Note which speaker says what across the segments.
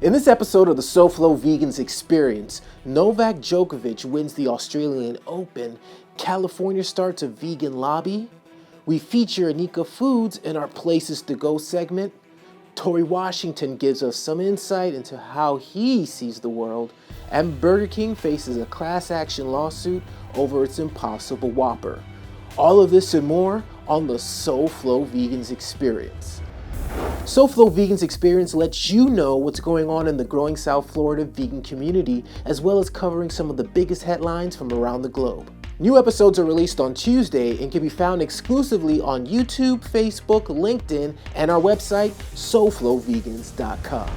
Speaker 1: In this episode of the SoFlo Vegans Experience, Novak Djokovic wins the Australian Open, California starts a vegan lobby, we feature Inika Foods in our Places to Go segment, Torre Washington gives us some insight into how he sees the world, and Burger King faces a class action lawsuit over its Impossible Whopper. All of this and more on the SoFlo Vegans Experience. SoFlo Vegans Experience lets you know what's going on in the growing South Florida vegan community, as well as covering some of the biggest headlines from around the globe. New episodes are released on Tuesday and can be found exclusively on YouTube, Facebook, LinkedIn, and our website, SoFloVegans.com.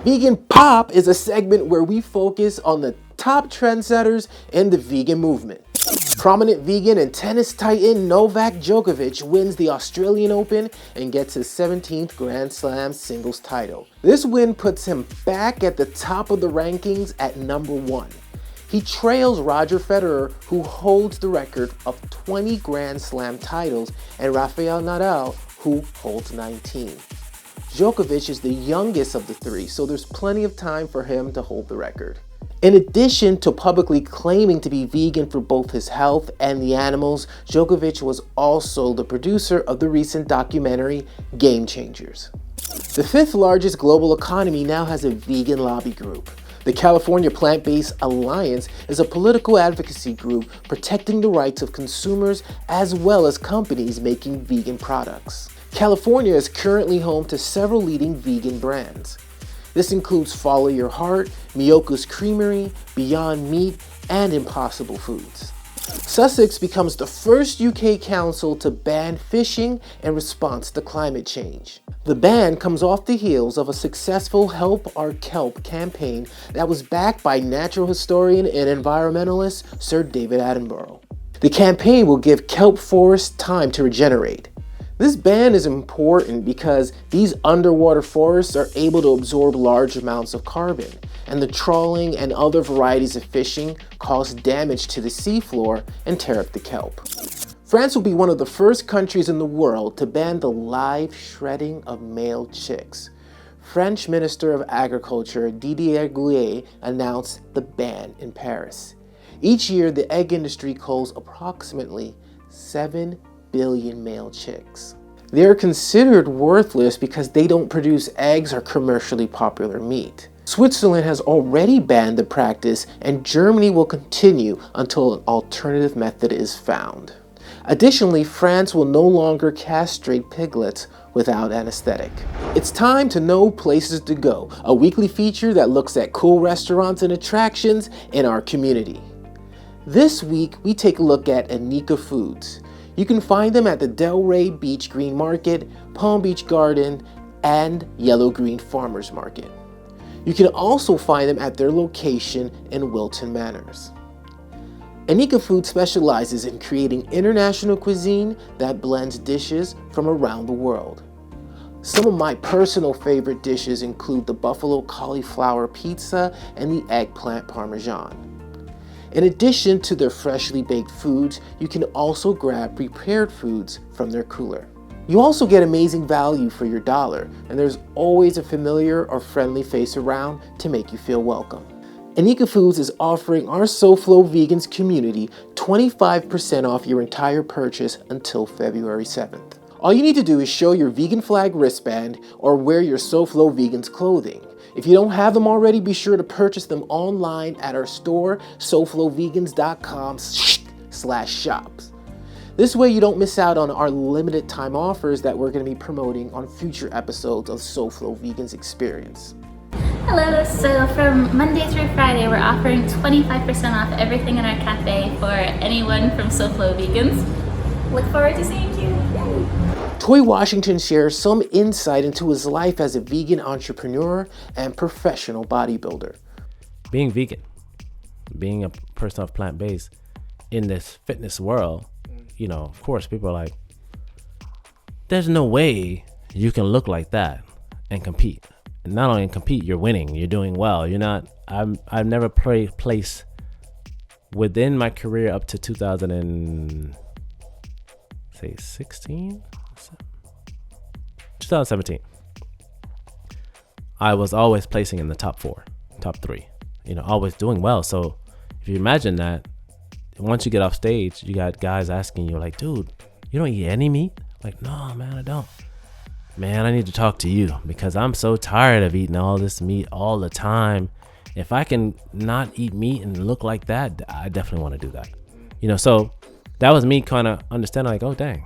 Speaker 1: Vegan Pop is a segment where we focus on the top trendsetters in the vegan movement. Prominent vegan and tennis titan Novak Djokovic wins the Australian Open and gets his 17th Grand Slam singles title. This win puts him back at the top of the rankings at number 1. He trails Roger Federer, who holds the record of 20 Grand Slam titles, and Rafael Nadal, who holds 19. Djokovic is the youngest of the three, so there's plenty of time for him to hold the record. In addition to publicly claiming to be vegan for both his health and the animals, Djokovic was also the producer of the recent documentary Game Changers. The 5th largest global economy now has a vegan lobby group. The California Plant-Based Alliance is a political advocacy group protecting the rights of consumers as well as companies making vegan products. California is currently home to several leading vegan brands. This includes Follow Your Heart, Miyoko's Creamery, Beyond Meat, and Impossible Foods. Sussex becomes the first UK council to ban fishing in response to climate change. The ban comes off the heels of a successful Help Our Kelp campaign that was backed by natural historian and environmentalist Sir David Attenborough. The campaign will give kelp forests time to regenerate. This ban is important because these underwater forests are able to absorb large amounts of carbon, and the trawling and other varieties of fishing cause damage to the seafloor and tear up the kelp. France will be one of the first countries in the world to ban the live shredding of male chicks. French Minister of Agriculture Didier Goulet announced the ban in Paris. Each year, the egg industry culls approximately 7 billion male chicks. They are considered worthless because they don't produce eggs or commercially popular meat. Switzerland has already banned the practice, and Germany will continue until an alternative method is found. Additionally, France will no longer castrate piglets without anesthetic. It's time to know Places to Go, a weekly feature that looks at cool restaurants and attractions in our community. This week, we take a look at Inika Foods. You can find them at the Delray Beach Green Market, Palm Beach Garden, and Yellow Green Farmers Market. You can also find them at their location in Wilton Manors. Inika Foods specializes in creating international cuisine that blends dishes from around the world. Some of my personal favorite dishes include the buffalo cauliflower pizza and the eggplant parmesan. In addition to their freshly baked foods, you can also grab prepared foods from their cooler. You also get amazing value for your dollar, and there's always a familiar or friendly face around to make you feel welcome. Inika Foods is offering our SoFlo Vegans community 25% off your entire purchase until February 7th. All you need to do is show your vegan flag wristband or wear your SoFlo Vegans clothing. If you don't have them already, be sure to purchase them online at our store, SoFloVegans.com/shops. This way you don't miss out on our limited time offers that we're going to be promoting on future episodes of SoFlo Vegans Experience.
Speaker 2: Hello, so from Monday through Friday, we're offering 25% off everything in our cafe for anyone from SoFlo Vegans. Look forward to seeing you. Yay.
Speaker 1: Torre Washington shares some insight into his life as a vegan entrepreneur and professional bodybuilder.
Speaker 3: Being vegan, being a person of plant-based in this fitness world, of course, people are like, there's no way you can look like that and compete. And not only compete, you're winning, you're doing well. I've never placed within my career up to 2017. I was always placing in the top 4, top 3, always doing well. So if you imagine that, once you get off stage, you got guys asking you like, dude, you don't eat any meat? Like, no, man, I don't. Man, I need to talk to you because I'm so tired of eating all this meat all the time. If I can not eat meat and look like that, I definitely want to do that. So that was me kind of understanding like, oh, dang,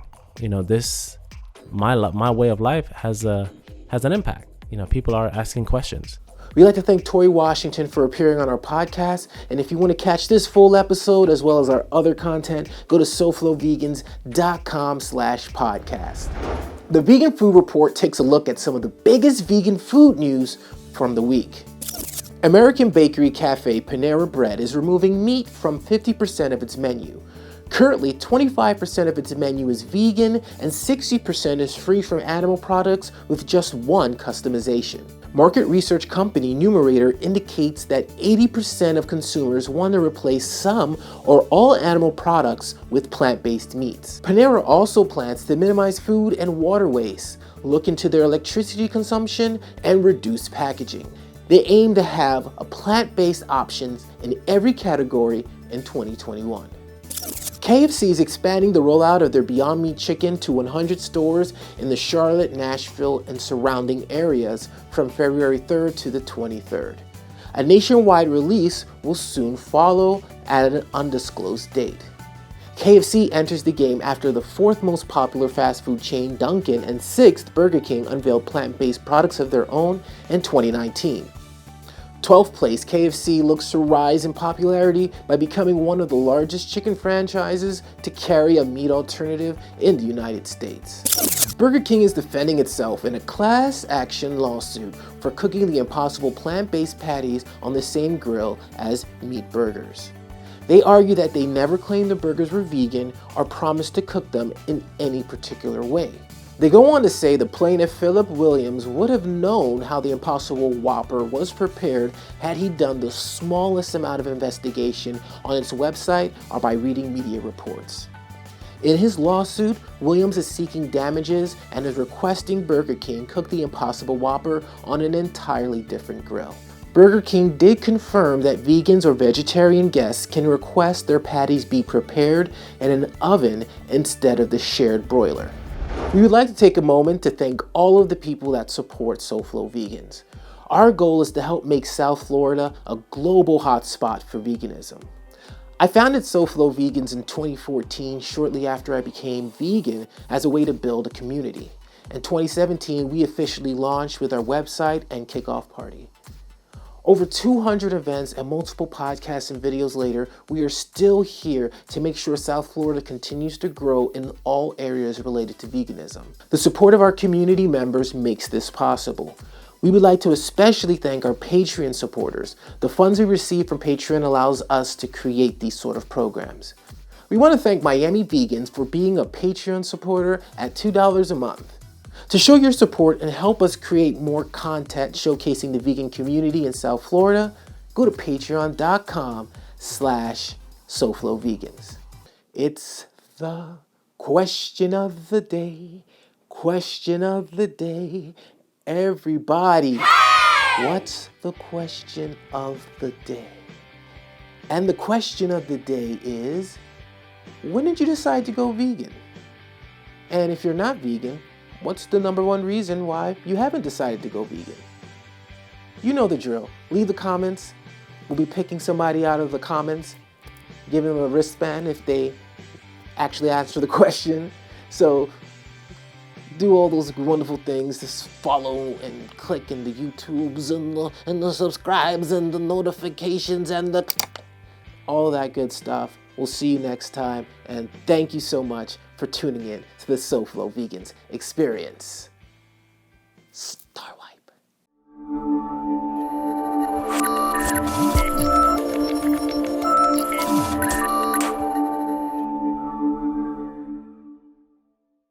Speaker 3: my way of life has an impact. People are asking questions.
Speaker 1: We'd like to thank Torre Washington for appearing on our podcast. And if you want to catch this full episode as well as our other content, go to SoFloVegans.com/podcast. The Vegan Food Report takes a look at some of the biggest vegan food news from the week. American bakery cafe Panera Bread is removing meat from 50% of its menu. Currently, 25% of its menu is vegan and 60% is free from animal products with just one customization. Market research company Numerator indicates that 80% of consumers want to replace some or all animal products with plant-based meats. Panera also plans to minimize food and water waste, look into their electricity consumption, and reduce packaging. They aim to have a plant-based options in every category in 2021. KFC is expanding the rollout of their Beyond Meat chicken to 100 stores in the Charlotte, Nashville, and surrounding areas from February 3rd to the 23rd. A nationwide release will soon follow at an undisclosed date. KFC enters the game after the 4th most popular fast food chain, Dunkin', and 6th, Burger King, unveiled plant-based products of their own in 2019. 12th place, KFC looks to rise in popularity by becoming one of the largest chicken franchises to carry a meat alternative in the United States. Burger King is defending itself in a class action lawsuit for cooking the Impossible plant-based patties on the same grill as meat burgers. They argue that they never claimed the burgers were vegan or promised to cook them in any particular way. They go on to say the plaintiff Philip Williams would have known how the Impossible Whopper was prepared had he done the smallest amount of investigation on its website or by reading media reports. In his lawsuit, Williams is seeking damages and is requesting Burger King cook the Impossible Whopper on an entirely different grill. Burger King did confirm that vegans or vegetarian guests can request their patties be prepared in an oven instead of the shared broiler. We would like to take a moment to thank all of the people that support SoFlo Vegans. Our goal is to help make South Florida a global hotspot for veganism. I founded SoFlo Vegans in 2014, shortly after I became vegan, as a way to build a community. In 2017, we officially launched with our website and kickoff party. Over 200 events and multiple podcasts and videos later, we are still here to make sure South Florida continues to grow in all areas related to veganism. The support of our community members makes this possible. We would like to especially thank our Patreon supporters. The funds we receive from Patreon allows us to create these sort of programs. We want to thank Miami Vegans for being a Patreon supporter at $2 a month. To show your support and help us create more content showcasing the vegan community in South Florida, go to patreon.com/SoFloVegans. It's the question of the day, question of the day. Everybody, what's the question of the day? And the question of the day is, when did you decide to go vegan? And if you're not vegan, what's the number one reason why you haven't decided to go vegan? You know the drill. Leave the comments. We'll be picking somebody out of the comments, giving them a wristband if they actually answer the question. So do all those wonderful things. Just follow and click in the YouTubes and the subscribes and the notifications and all that good stuff. We'll see you next time. And thank you so much for tuning in to the SoFlo Vegans Experience.